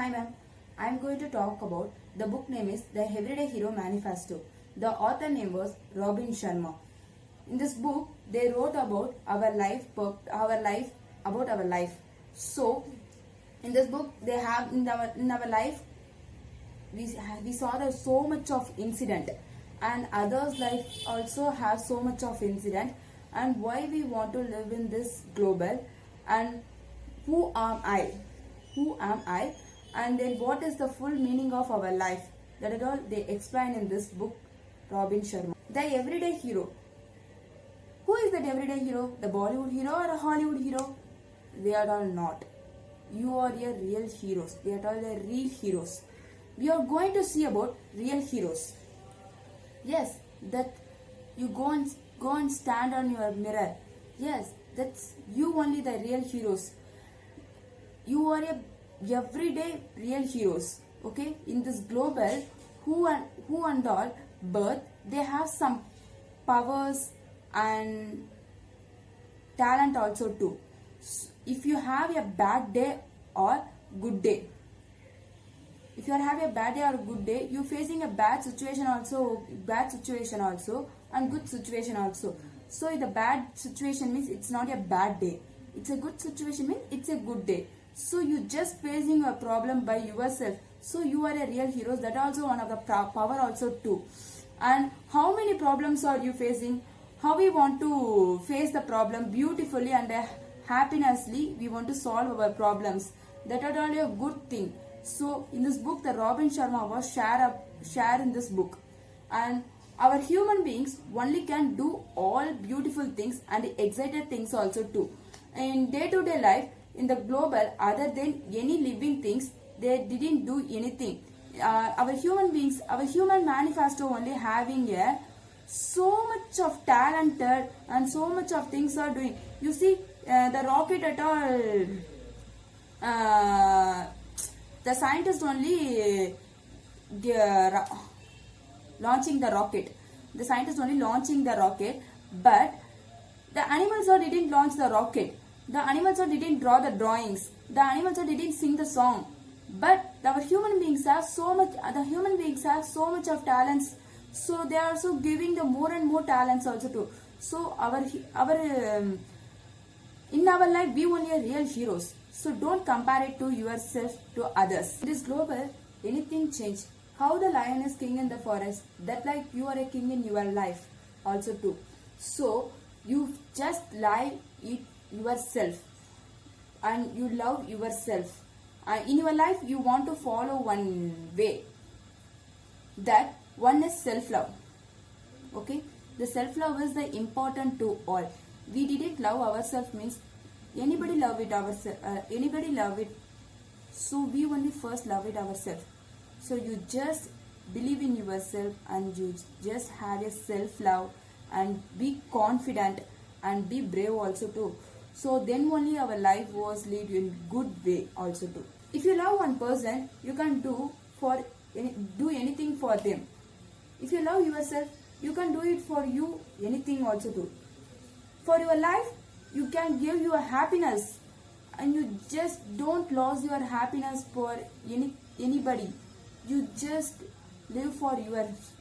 Hi ma'am, I am going to talk about the book name is The Everyday Hero Manifesto. The author name was Robin Sharma. In this book, they wrote about our life, about our life. So, in this book, they have in our life, we saw there so much of incident, and others' life also have so much of incident, and why we want to live in this global, and who am I? Who am I? And then what is the full meaning of our life? That is all they explain in this book, Robin Sharma. The everyday hero. Who is that everyday hero? The Bollywood hero or a Hollywood hero? They are all not. You are your real heroes. They are all the real heroes. We are going to see about real heroes. Yes, that you go and stand on your mirror. Yes, that's you only the real heroes. You are a everyday real heroes. Okay, in this global, who and all birth, they have some powers and talent also too. If you have a bad day or good day, if you are having a bad day or good day, you facing a bad situation also, and good situation also. So the bad situation means it's not a bad day. It's a good situation means it's a good day. So you just facing a problem by yourself. So you are a real hero. That also one of the power also too. And how many problems are you facing? How we want to face the problem beautifully and happinessly, we want to solve our problems. That is only a good thing. So in this book, the Robin Sharma was share in this book. And our human beings only can do all beautiful things and excited things also too. In day-to-day life, in the global, other than any living things, they didn't do anything. Our human beings, our human manifesto only having a so much of talented and so much of things are doing. You see, the rocket at all, the scientists only launching the rocket. The scientists only launching the rocket, but the animals all didn't launch the rocket. The animals all didn't draw the drawings. The animals all didn't sing the song. But our human beings have so much. The human beings have so much of talents. So they are also giving the more and more talents also too. So in our life we only are real heroes. So don't compare it to yourself to others. In this global, anything change. How the lion is king in the forest, that like you are a king in your life also too. So you just lie it yourself and you love yourself. In your life you want to follow one way. That one is self-love. Okay, the self-love is the important to all. We didn't love ourselves means anybody love it ourselves. Anybody love it. So we only first love it ourselves. So you just believe in yourself and you just have a self-love and be confident and be brave also too. So then only our life was lead in good way also too. If you love one person, you can do anything for them. If you love yourself, you can do it for you anything also too. For your life, you can give your happiness, and you just don't lose your happiness for anybody. You just live for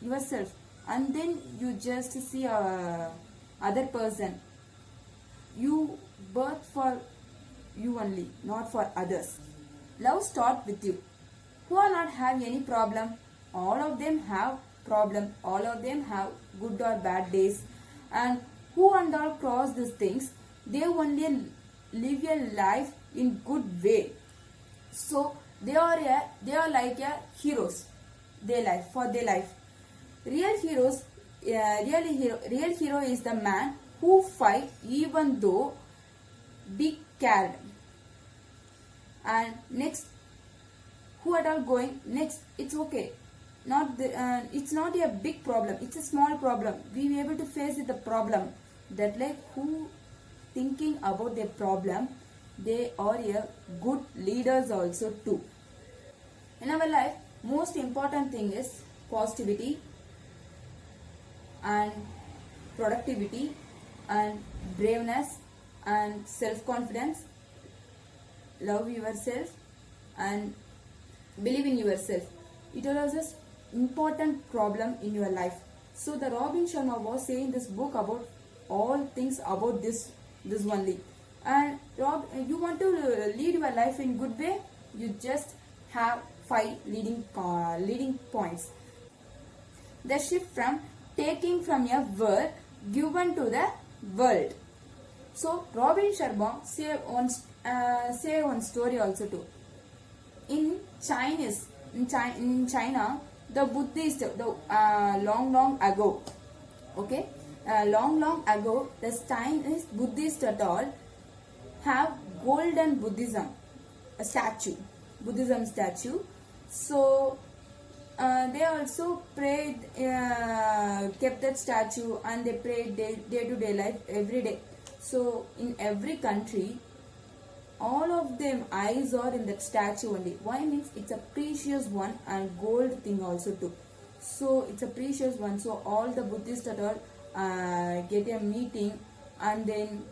yourself, and then you just see other person. You birth for you only, not for others. Love starts with you. Who are not have any problem? All of them have problem. All of them have good or bad days. And who and all cross these things, they only live a life in good way. So they are like a heroes. Their life. Real heroes. Real hero is the man who fight even though be cared. And next, who at all going next? It's okay. It's not a big problem. It's a small problem. We be able to face the problem. That like who thinking about their problem, they are a good leaders also too. In our life, most important thing is positivity and productivity and braveness and self-confidence. Love yourself and believe in yourself. It was an important problem in your life. So the Robin Sharma was saying this book about all things about this only. And Rob, you want to lead your life in good way, you just have 5 leading points. The shift from taking from a word given to the world. So Robin Sharma say one story also too. In China, the Buddhist, long ago, okay, long ago, the Chinese Buddhist at all have golden Buddhism Buddhism statue. So they also prayed, kept that statue, and they prayed day to day life every day. So in every country, all of them eyes are in that statue only. Why? Means it's a precious one and gold thing also too. So it's a precious one. So all the Buddhists at all get a meeting, and then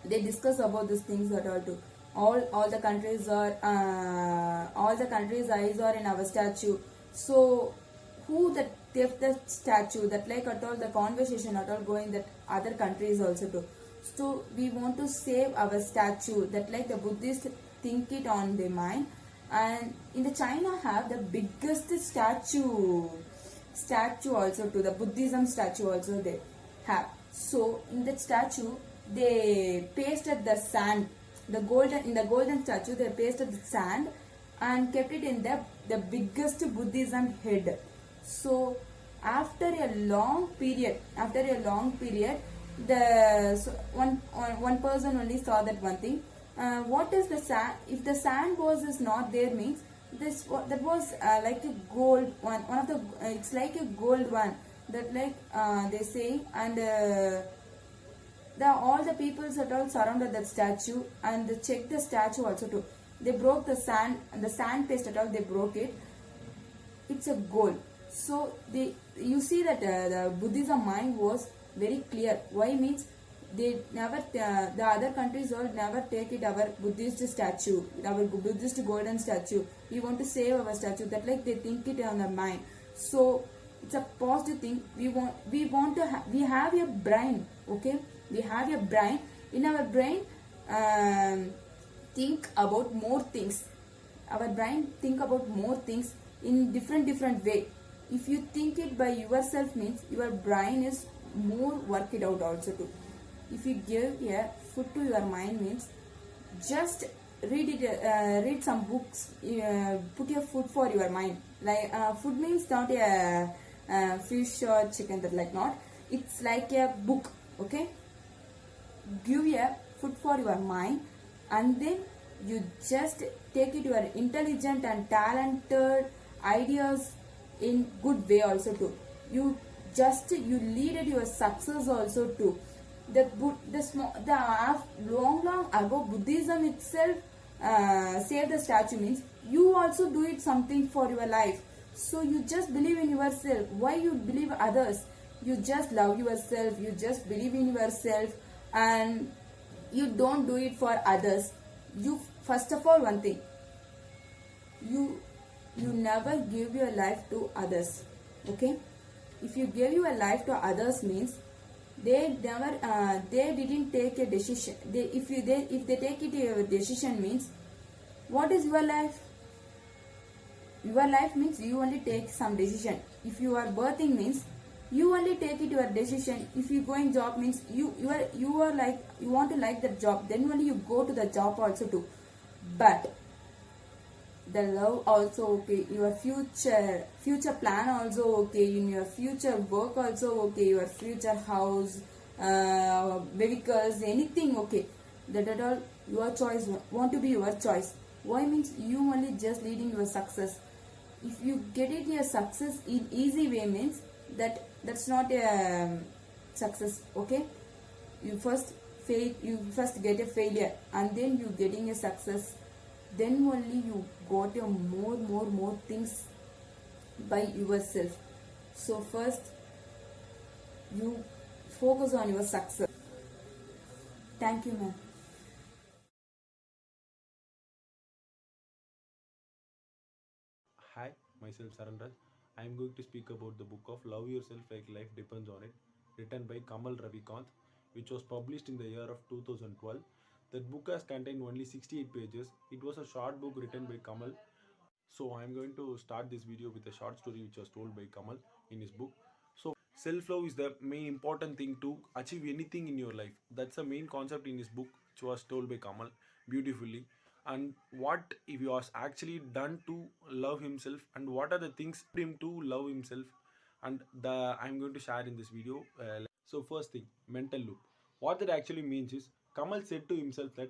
they discuss about these things at all too. All the countries eyes are in our statue. So who that left the statue, that like at all the conversation at all going that other countries also too. So we want to save our statue, that like the Buddhists think it on their mind. And in the China have the biggest statue also too, the Buddhism statue also they have. So in that statue they pasted the sand, in the golden statue they pasted the sand and kept it in the biggest Buddhism head. So after a long period, one person only saw that one thing. What is the sand? If the sand is not there, means that was like a gold one. One of the it's like a gold one, that like they say. And all the peoples at all surrounded that statue, and they checked the statue also too. They broke the sand, and the sand paste at all, they broke it. It's a gold. So you see that the Buddhism mind was very clear. Why? Means they never, the other countries all never take it our Buddhist statue, our Buddhist golden statue. We want to save our statue, that like they think it on their mind. So it's a positive thing. We have a brain, okay? We have a brain. In our brain, think about more things. Our brain think about more things in different way. If you think it by yourself, means your brain is more work it out also too. If you give a food to your mind, means just read some books, put your food for your mind. Like food means not a fish or chicken, that like not. It's like a book, okay? Give a food for your mind, and then you just take it your intelligent and talented ideas in good way also too. You lead it your success also too. Long ago Buddhism itself saved the statue, means you also do it something for your life. So you just believe in yourself. Why you believe others? You just love yourself. You just believe in yourself, and you don't do it for others. You first of all, one thing, you never give your life to others, okay? If you give your life to others, means they didn't take a decision. If they take it a decision, means what is your life? Your life means you only take some decision. If you are birthing, means you only take it your decision. If you go in job, means you are like, you want to like that job, then only you go to the job also too. But the love also okay, your future plan also okay, in your future work also okay, your future house, vehicles, anything okay, that at all your choice, want to be your choice. Why? Means you only just leading your success. If you get it your success in easy way, means that's not a success, okay? You first get a failure, and then you getting a success, then only you got a more things by yourself. So first you focus on your success. Thank you, ma'am. Hi, myself Saranraj. I am going to speak about the book of Love Yourself Like Life Depends on It, written by Kamal Ravikant, which was published in the year of 2012. That book has contained only 68 pages. It was a short book written by Kamal. So I am going to start this video with a short story which was told by Kamal in his book. So self-love is the main important thing to achieve anything in your life. That's the main concept in his book, which was told by Kamal beautifully. And what if he was actually done to love himself, and what are the things for him to love himself, and the I'm going to share in this video. So first thing, mental loop. What that actually means is Kamal said to himself that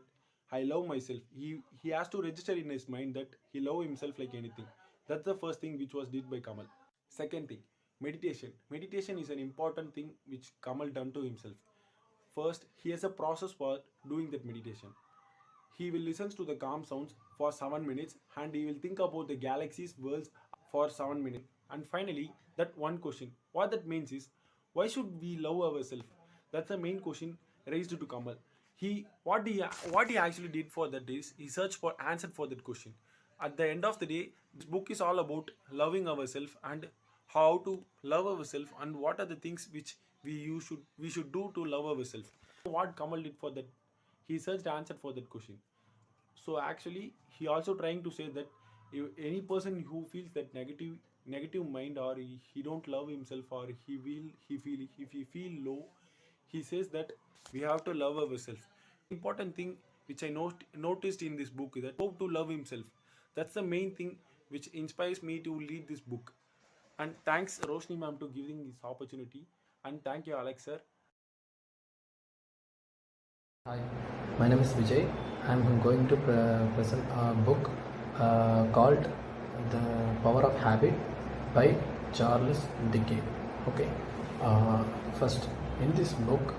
I love myself. He has to register in his mind that he love himself like anything. That's the first thing which was did by Kamal. Second thing, meditation. Meditation is an important thing which Kamal done to himself. First, he has a process for doing that meditation. He will listen to the calm sounds for 7 minutes, and he will think about the galaxies, worlds for 7 minutes. And finally, that one question. What that means is, why should we love ourselves? That's the main question raised to Kamal. What he actually did for that is he searched for answer for that question. At the end of the day, this book is all about loving ourselves and how to love ourselves, and what are the things which we should do to love ourselves. What Kamal did for that, he searched answer for that question. So actually he also trying to say that if any person who feels that negative mind, or he don't love himself, or he feel if he feel low, he says that we have to love ourselves. Important thing which I noticed in this book is that hope to love himself. That's the main thing which inspires me to read this book. And thanks Roshni ma'am to giving this opportunity, and thank you Alex sir. Hi, my name is Vijay. I'm going to present a book called The Power of Habit by Charles Dickens. Okay. First, in this book,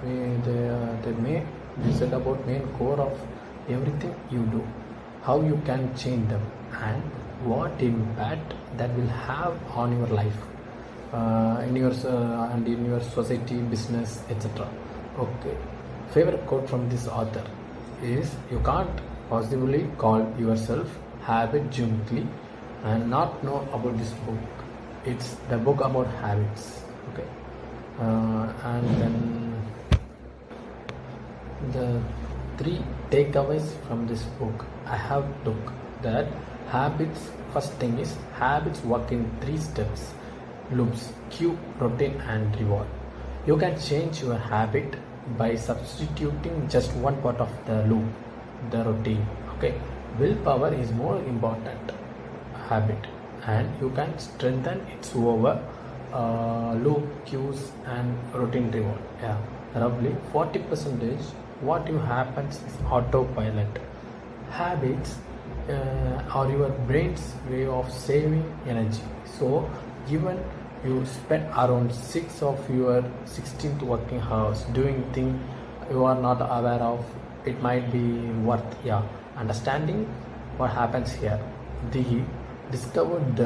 they said about main core of everything you do, how you can change them, and what impact that will have on your life, in your and in your society, business, etc. Okay. Favorite quote from this author is, you can't possibly call yourself habit junkie and not know about this book. It's the book about habits. Okay. And then the 3 takeaways from this book I have took that habits, first thing is habits work in 3 steps: loops, cue, routine and reward. You can change your habit by substituting just one part of the loop, the routine. Okay, willpower is more important habit, and you can strengthen its over loop, cues and routine reward. Yeah, roughly 40% what you happens is autopilot. Habits are your brain's way of saving energy. So even you spend around 6 of your 16th working hours doing things you are not aware of, it might be worth. Yeah, understanding what happens here. They discovered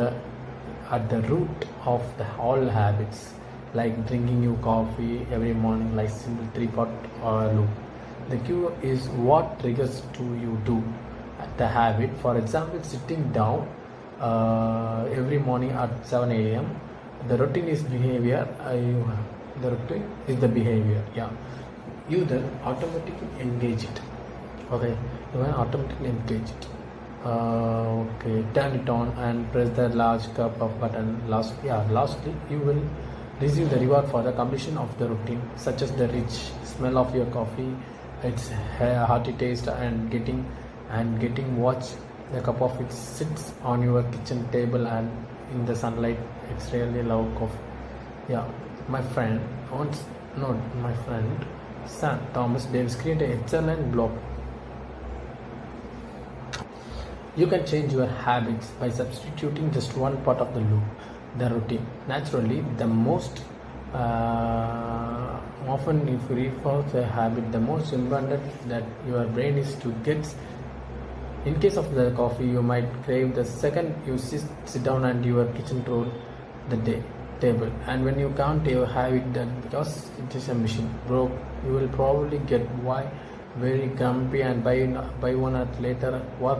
at the root of all habits, like drinking you coffee every morning, like simple 3-part loop. The cue is what triggers to you do the habit. For example, sitting down every morning at 7 a.m. The routine is behavior. The routine is the behavior. Yeah, you then automatically engage it. Okay, you can automatically engage it. Okay, turn it on and press the large cup of button. Lastly, you will receive the reward for the completion of the routine, such as the rich smell of your coffee, its hearty taste, and getting watch the cup of it sits on your kitchen table and in the sunlight. It's really love coffee. Yeah, my friend Sam Thomas Davis created an excellent blog. You can change your habits by substituting just one part of the loop, the routine. Naturally, the most often if you refer to a habit, the most important that your brain is to get. In case of the coffee, you might crave the second you sit down and your kitchen roll the table, and when you can't have it done because it is a machine broke, you will probably get very grumpy and buy one at later work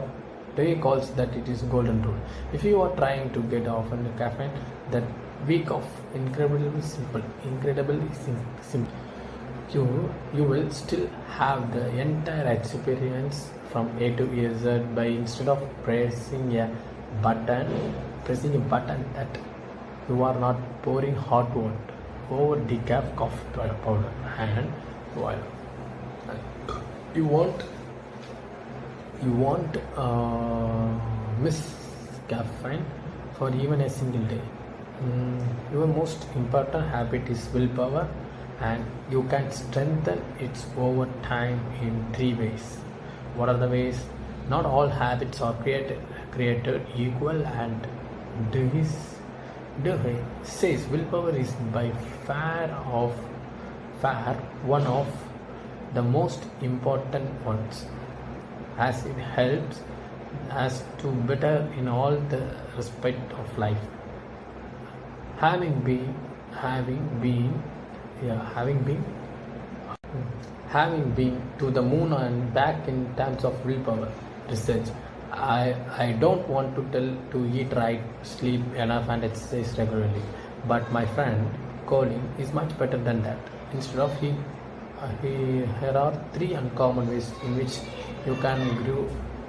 Dewey calls that it is golden rule. If you are trying to get off on the caffeine, that week of incredibly simple, you will still have the entire experience from A to Z by instead of pressing a button that you are not pouring hot water over decaf coffee powder and oil. You won't miss caffeine for even a single day. Your most important habit is willpower, and you can strengthen it over time in 3 ways. What are the ways? Not all habits are created equal, and Dewey says willpower is by far one of the most important ones, as it helps us to better in all the respect of life. Having been to the moon and back in terms of willpower research, I don't want to tell to eat right, sleep enough and exercise regularly, but my friend Colin is much better than that. Instead of here are 3 uncommon ways in which you can grow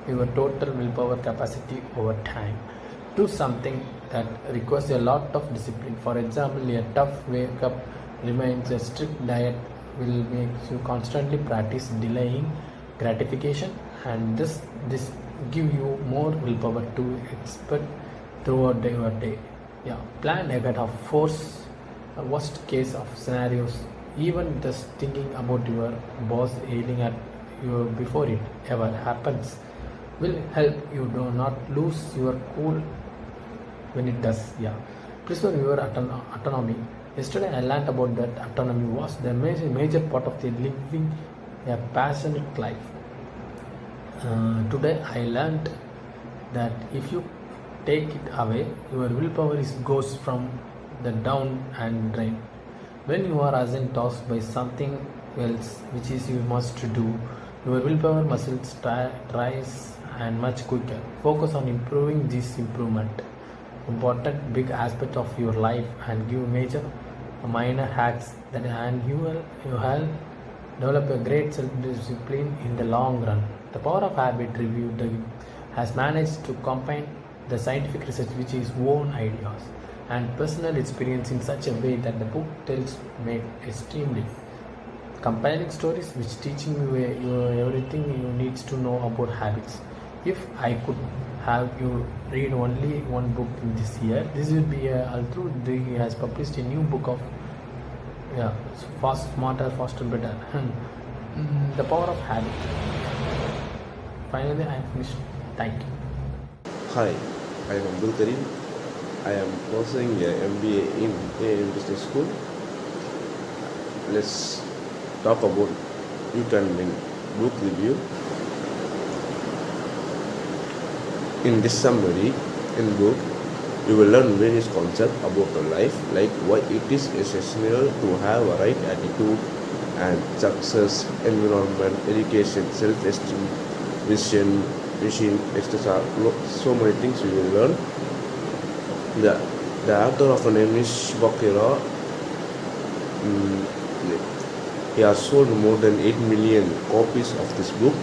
your total willpower capacity over time. Do something that requires a lot of discipline. For example, a tough wake up remains a strict diet will make you constantly practice delaying gratification, and this give you more willpower to expect throughout your day. Plan ahead of force worst case of scenarios. Even just thinking about your boss yelling at you before it ever happens will help you do not lose your cool when it does. Preserve your autonomy. Yesterday I learned about that autonomy was the major part of the living a passionate life. Today I learned that if you take it away, your willpower goes from the down and drain. When you are asking tasked by something else which is you must do, your willpower muscles rise and much quicker. Focus on improving this important big aspect of your life and give major minor hacks that and you will develop a great self-discipline in the long run. The Power of Habit Review has managed to combine the scientific research which is own ideas and personal experience in such a way that the book tells me extremely compelling stories which teaching you everything you need to know about habits. If I could have you read only one book in this year, this will be although he has published a new book of smarter, faster, better. The Power of Habit. Finally, I am finished. Thank you. Hi, I am Abdul Karim. I am pursuing a MBA in AM Business School. Let's talk about you can link book review. In this summary, in book, you will learn various concepts about your life, like why it is essential to have a right attitude and success, environment, education, self-esteem, vision, etc. So many things you will learn. The author of the name is Bakira. He has sold more than 8 million copies of this book.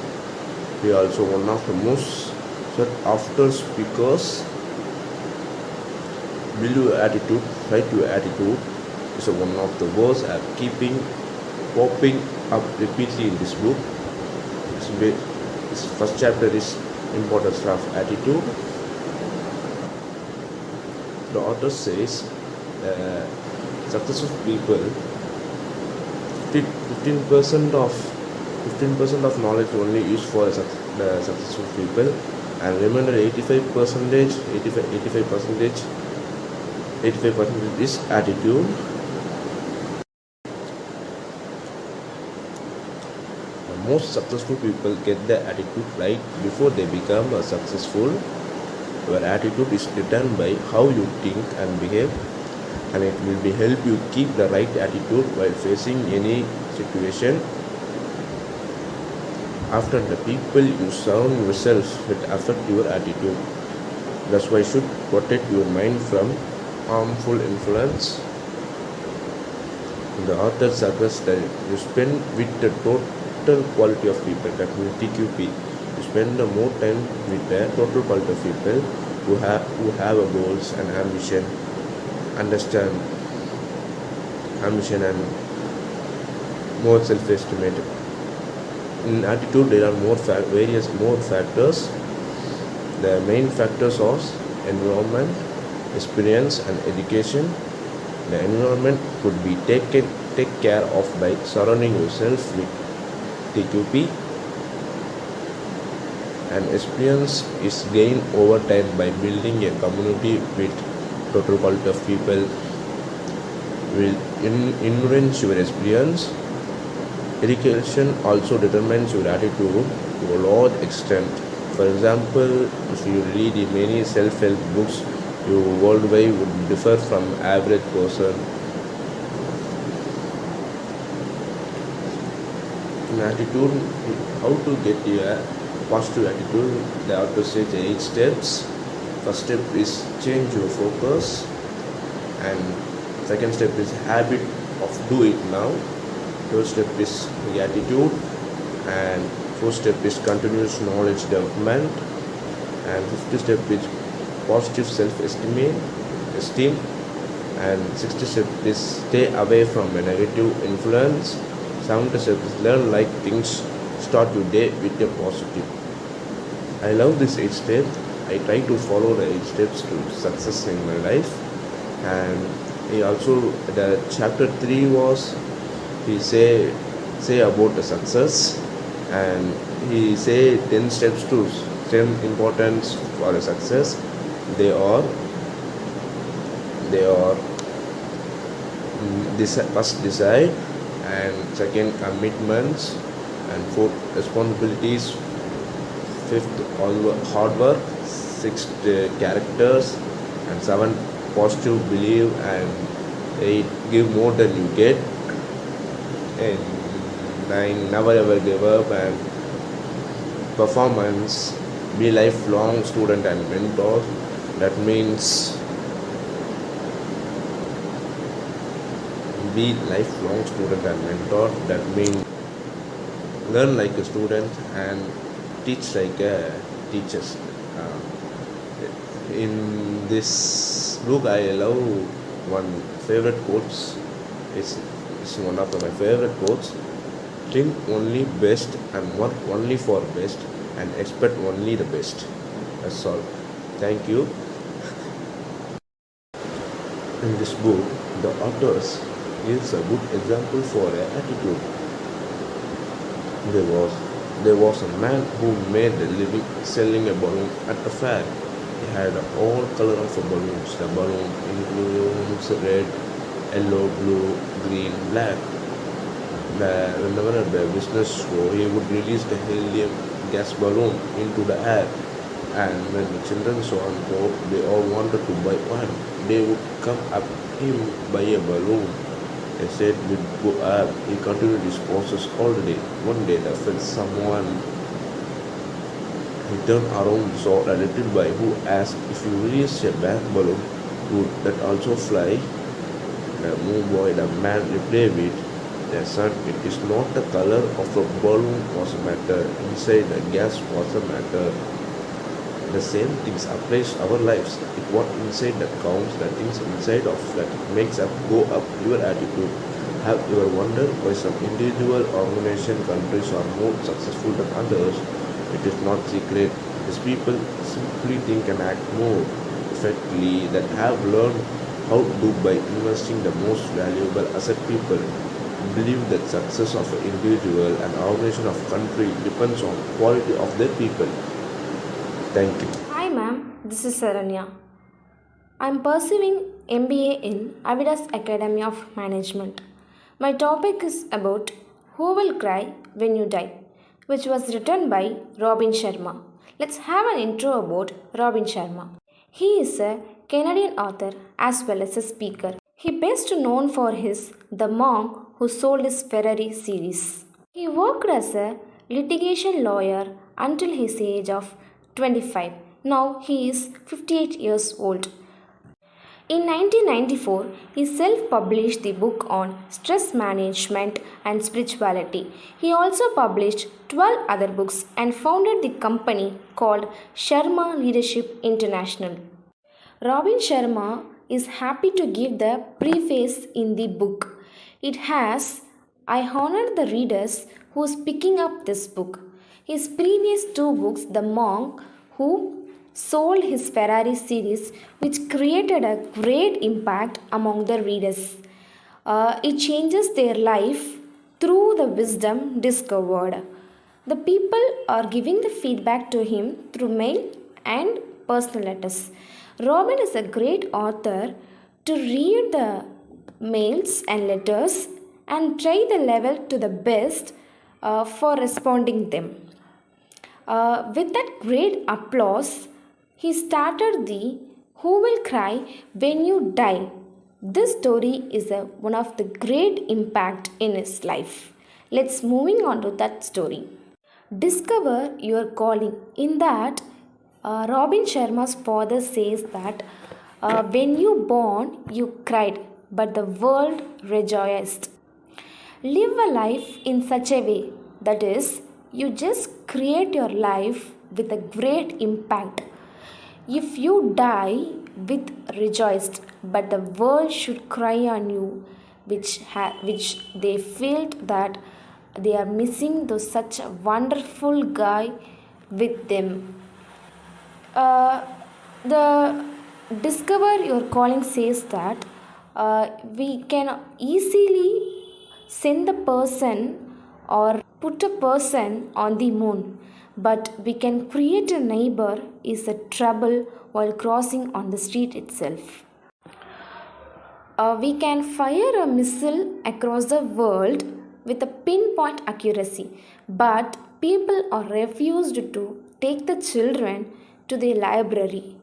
He is also one of the most sought after speakers. Build your attitude, write your attitude is one of the words are popping up repeatedly in this book. This first chapter is importance of attitude. The author says successful people 15% of knowledge only is for the successful people, and remember 85% is attitude. Most successful people get their attitude right before they become successful. Your attitude is determined by how you think and behave, and it will help you keep the right attitude while facing any situation. Often the people you surround yourself with affect your attitude. That's why you should protect your mind from harmful influence. The author suggests that you spend with the total quality of people, that means TQP. You spend the more time with the total quality of people who have a goals and understand ambition and more self-estimate. In attitude, there are various more factors. The main factors are environment, experience, and education. The environment could be take care of by surrounding yourself with TQP, and experience is gained over time by building a community with total quality of people will enrich your experience. Education also determines your attitude to a large extent. For example, if you read many self-help books, your worldview would differ from average person. In attitude, how to get a positive attitude, the author says 8 steps. First step is change your focus, and second step is habit of do it now. Third step is gratitude, and fourth step is continuous knowledge development, and fifth step is positive esteem, and sixth step is stay away from a negative influence. Seventh step is learn like things, start your day with a positive. I love this 8 steps. I try to follow the 8 steps to success in my life. And he also, the chapter 3 was, he say about the success, and he say 10 steps to same importance for a success. They are first decide, and second commitments, and fourth responsibilities, fifth hard work, sixth characters, and seventh positive belief, and eight give more than you get, and nine never ever give up, and performance, be lifelong student and mentor. That means be lifelong student and mentor. That means learn like a student and teach like a teacher. In this book, I love one favorite quotes. It's one of my favorite quotes. Think only best and work only for best and expect only the best. That's all. Thank you. In this book, the authors gives a good example for an attitude. There was a man who made a living selling a balloon at a fair. He had all color of balloons. The balloon includes red, yellow, blue, green, black. Whenever the business show, he would release the helium gas balloon into the air, and when the children saw him go, they all wanted to buy one. They would come up him buy a balloon. They said we'd go up. He continued his process all day. One day they felt someone. He turned around, saw a little boy who asked if you release a black balloon, would that also fly? The boy, the man replied with, "The son, it is not the color of a balloon was a matter. Inside the gas was a matter." The same things applies our lives. It what inside that counts, the things inside of that makes up go up your attitude. Have you ever wondered why some individual organization countries are more successful than others? It is not secret. These people simply think and act more effectively that have learned how to do by investing the most valuable asset people. Believe that success of an individual and organization of country depends on quality of their people. Thank you. Hi ma'am, this is Saranya. I am pursuing MBA in Avidas Academy of Management. My topic is about Who Will Cry When You Die, which was written by Robin Sharma. Let's have an intro about Robin Sharma. He is a Canadian author as well as a speaker. He is best known for his The Monk Who Sold His Ferrari series. He worked as a litigation lawyer until his age of 25. Now he is 58 years old. In 1994, he self published the book on stress management and spirituality. He also published 12 other books and founded the company called Sharma Leadership International. Robin Sharma is happy to give the preface in the book. It has, I honor the readers who is picking up this book. His previous two books, The Monk Who Sold His Ferrari series, which created a great impact among the readers. It changes their life through the wisdom discovered. The people are giving the feedback to him through mail and personal letters. Robin is a great author to read the mails and letters and try the level to the best for responding them. With that great applause, he started the Who Will Cry When You Die. This story is one of the great impact in his life. Let's moving on to that story. Discover your calling. In that, Robin Sharma's father says that when you born, you cried, but the world rejoiced. Live a life in such a way that is, you just create your life with a great impact. If you die with rejoiced, but the world should cry on you, which they felt that they are missing to such a wonderful guy with them. The Discover Your Calling says that we can easily send the person or put a person on the moon, but we can create a neighbor is a trouble while crossing on the street itself. We can fire a missile across the world with a pinpoint accuracy, but people are refused to take the children to the library.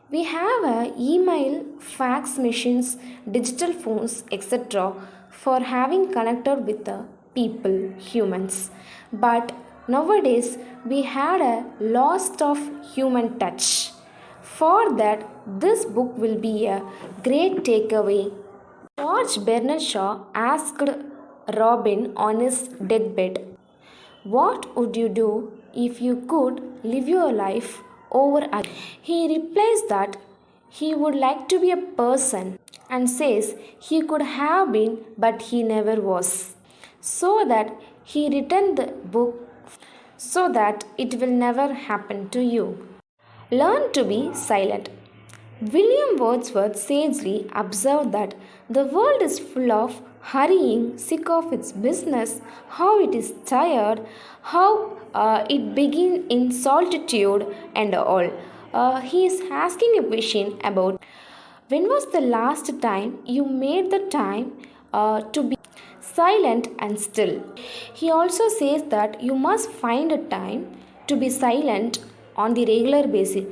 We have email, fax machines, digital phones, etc. for having connected with the people, humans. But nowadays we had a loss of human touch. For that, this book will be a great takeaway. George Bernard Shaw asked Robin on his deathbed, "What would you do if you could live your life over again?" He replies that he would like to be a person and says he could have been but he never was. So that he written the book so that it will never happen to you. Learn to be silent. William Wordsworth sagely observed that the world is full of hurrying, sick of its business, how it is tired, how it begins in solitude and all. He is asking a question about when was the last time you made the time to be silent and still. He also says that you must find a time to be silent on the regular basis.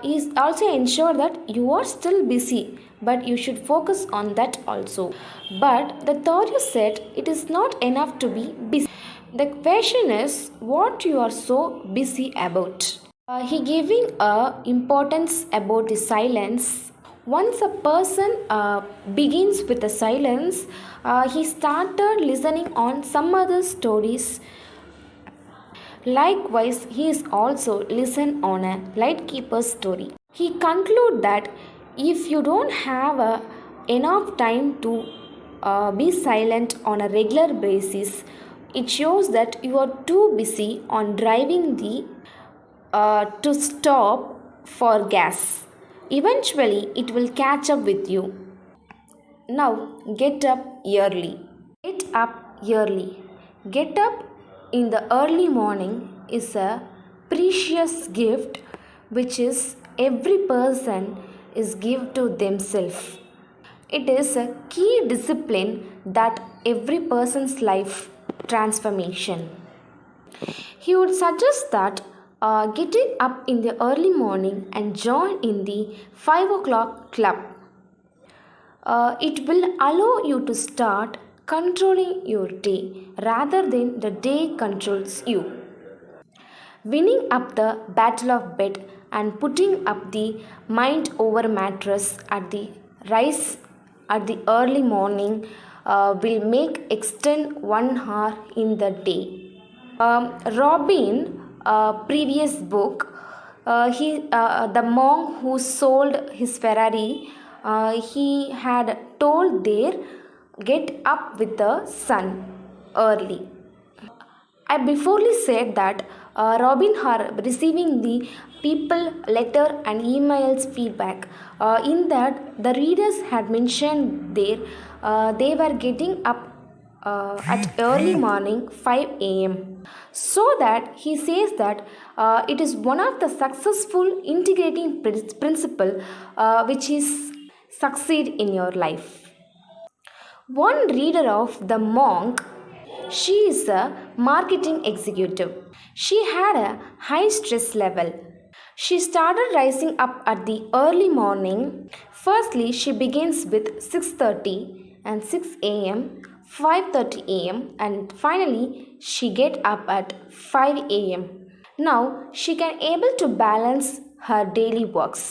He is also ensure that you are still busy, but you should focus on that also. But the Thoreau said it is not enough to be busy. The question is what you are so busy about. He giving importance about the silence. Once a person begins with the silence, he started listening on some other stories. Likewise, he is also listened on a lightkeeper's story. He conclude that if you don't have enough time to be silent on a regular basis, it shows that you are too busy on driving the to stop for gas. Eventually, it will catch up with you. Now, get up early. Get up early. Get up in the early morning is a precious gift which is every person is give to themselves. It is a key discipline that every person's life transformation. He would suggest that getting up in the early morning and join in the 5 o'clock club. It will allow you to start controlling your day rather than the day controls you. Winning up the battle of bed and putting up the mind over mattress at the rise at the early morning will make extend 1 hour in the day. Robin, previous book, the monk who sold his Ferrari, he had told there, get up with the sun early. I beforely said that Robin are receiving the people letter and emails feedback. In that, the readers had mentioned there they were getting up at early morning 5 a.m. So that he says that it is one of the successful integrating principle which is succeed in your life. One reader of The Monk, she is a marketing executive. She had a high stress level. She started rising up at the early morning. Firstly, she begins with 6:30 and 6 a.m., 5:30 a.m., and finally she get up at 5 a.m. Now she can able to balance her daily works.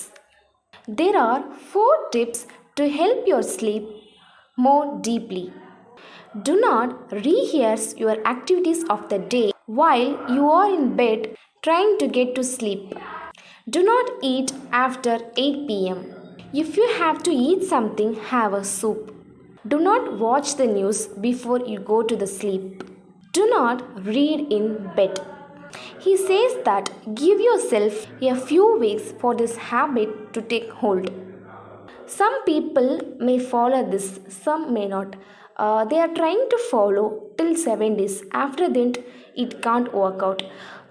There are 4 tips to help you sleep more deeply. Do not rehearse your activities of the day while you are in bed trying to get to sleep. Do not eat after 8 pm. If you have to eat something, have a soup. Do not watch the news before you go to the sleep. Do not read in bed. He says that give yourself a few weeks for this habit to take hold. Some people may follow this, some may not. They are trying to follow till 7 days. After that, it can't work out.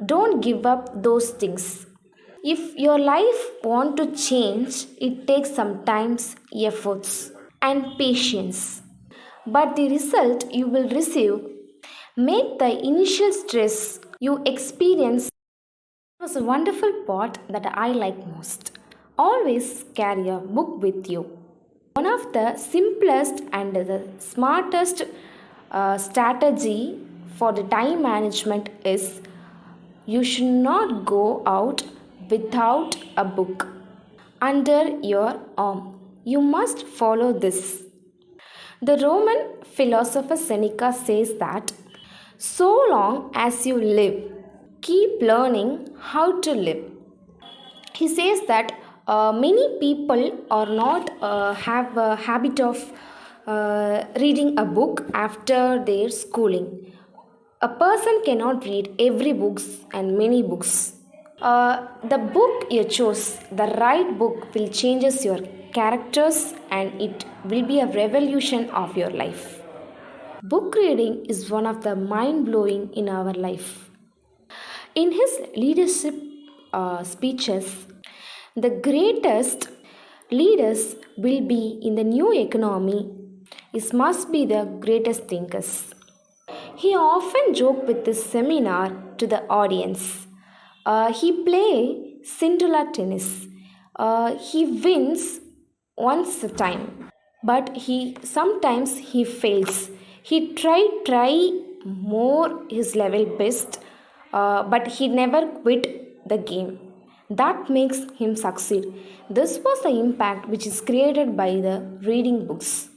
Don't give up those things. If your life want to change, it takes some times, efforts, and patience. But the result you will receive make the initial stress you experience was a wonderful part that I like most. Always carry a book with you. One of the simplest and the smartest strategy for the time management is you should not go out without a book under your arm. You must follow this. The Roman philosopher Seneca says that so long as you live, keep learning how to live. He says that many people are not have a habit of reading a book after their schooling. A person cannot read every books and many books. The book you choose, the right book, will changes your characters and it will be a revolution of your life. Book reading is one of the mind blowing in our life. In his leadership speeches, the greatest leaders will be in the new economy. It must be the greatest thinkers. He often joked with this seminar to the audience. He play Cinderella tennis. He wins once a time, but he sometimes he fails. He try more his level best, but he never quit the game. That makes him succeed. This was the impact which is created by the reading books.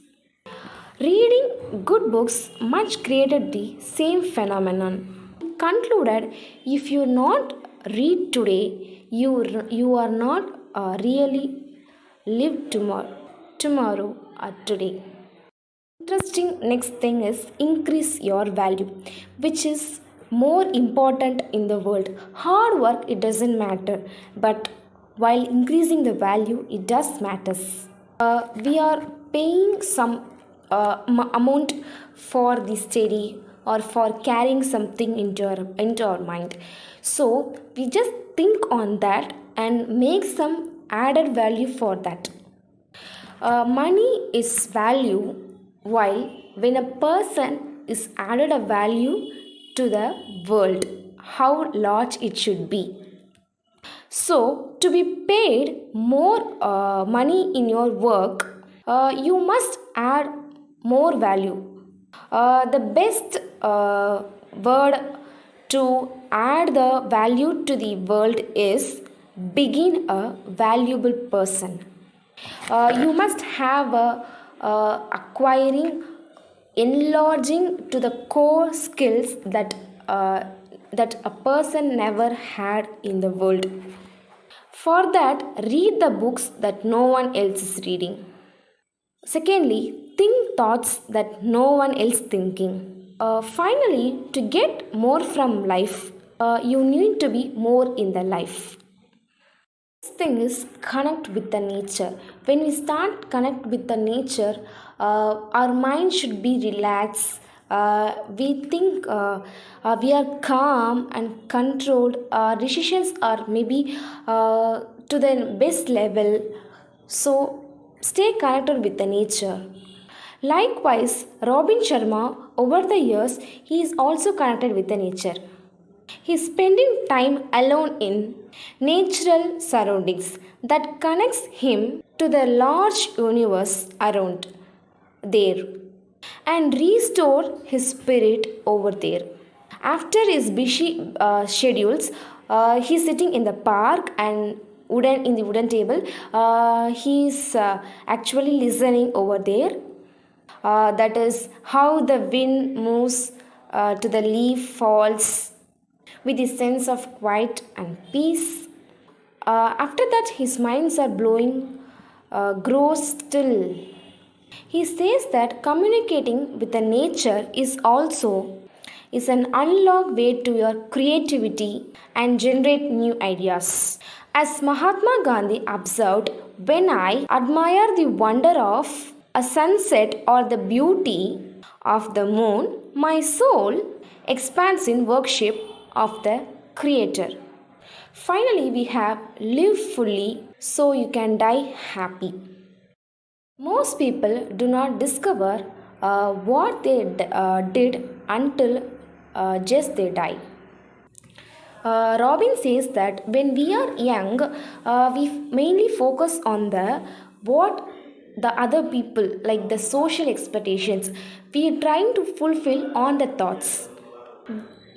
Reading good books much created the same phenomenon. He concluded if you not read today, you are not really live tomorrow or today. Interesting next thing is increase your value, which is more important in the world. Hard work it doesn't matter, but while increasing the value it does matters. We are paying some amount for the study or for carrying something into our mind. So we just think on that and make some added value for that. Money is value, while when a person is added a value to the world, how large it should be. So, to be paid more money in your work, you must add more value. The best word to add the value to the world is begin a valuable person. You must have acquiring, enlarging to the core skills that a person never had in the world. For that, read the books that no one else is reading. Secondly, think thoughts that no one else thinking. Finally, to get more from life, you need to be more in the life. Next thing is connect with the nature. When we start connect with the nature, our mind should be relaxed. We think we are calm and controlled. Our decisions are maybe to the best level. So stay connected with the nature. Likewise, Robin Sharma, over the years, he is also connected with the nature. He is spending time alone in natural surroundings that connects him to the large universe around there and restore his spirit over there. After his busy schedules, he's sitting in the park and in the wooden table. He's actually listening over there. That is how the wind moves to the leaf falls with a sense of quiet and peace. After that, his minds are blowing, grows still. He says that communicating with the nature is an unlock way to your creativity and generate new ideas. As Mahatma Gandhi observed, when I admire the wonder of a sunset or the beauty of the moon, my soul expands in worship of the Creator. Finally, we have live fully so you can die happy. Most people do not discover what they did until just they die. Robin says that when we are young, we mainly focus on the what the other people like the social expectations. We are trying to fulfill on the thoughts.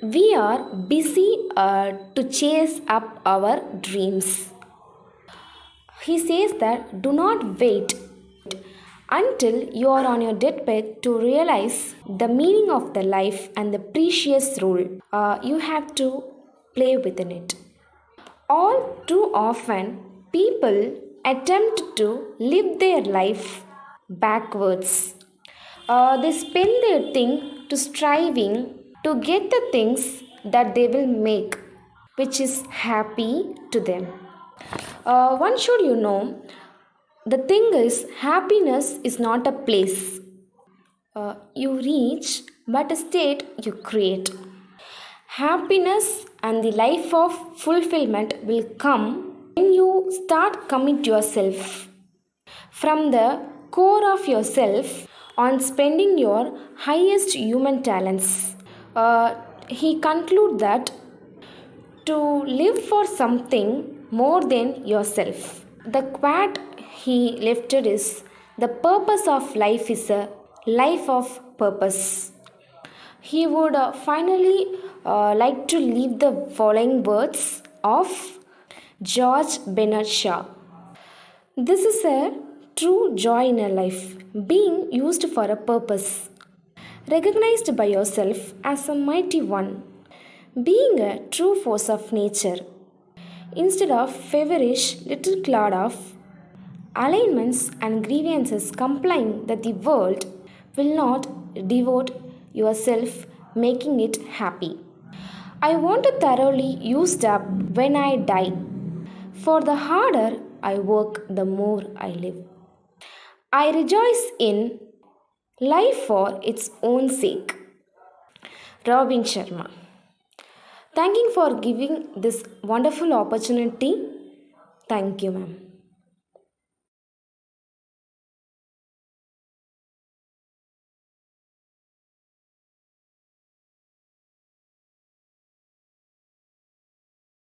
We are busy to chase up our dreams. He says that do not wait until you are on your deathbed to realize the meaning of the life and the precious role you have to play within it. All too often, people attempt to live their life backwards. They spend their thing to striving to get the things that they will make, which is happy to them. One should know the thing is, happiness is not a place you reach, but a state you create. Happiness and the life of fulfillment will come when you start commit yourself from the core of yourself on spending your highest human talents. He concludes that to live for something more than yourself. The quote he lifted is the purpose of life is a life of purpose. He would finally like to leave the following words of George Bernard Shaw. This is a true joy in a life, being used for a purpose, recognized by yourself as a mighty one, being a true force of nature, instead of feverish little cloud of alignments and grievances complying that the world will not devote yourself making it happy. I want to thoroughly used up when I die, for the harder I work, the more I live. I rejoice in life for its own sake. Robin Sharma. Thanking for giving this wonderful opportunity. Thank you, ma'am.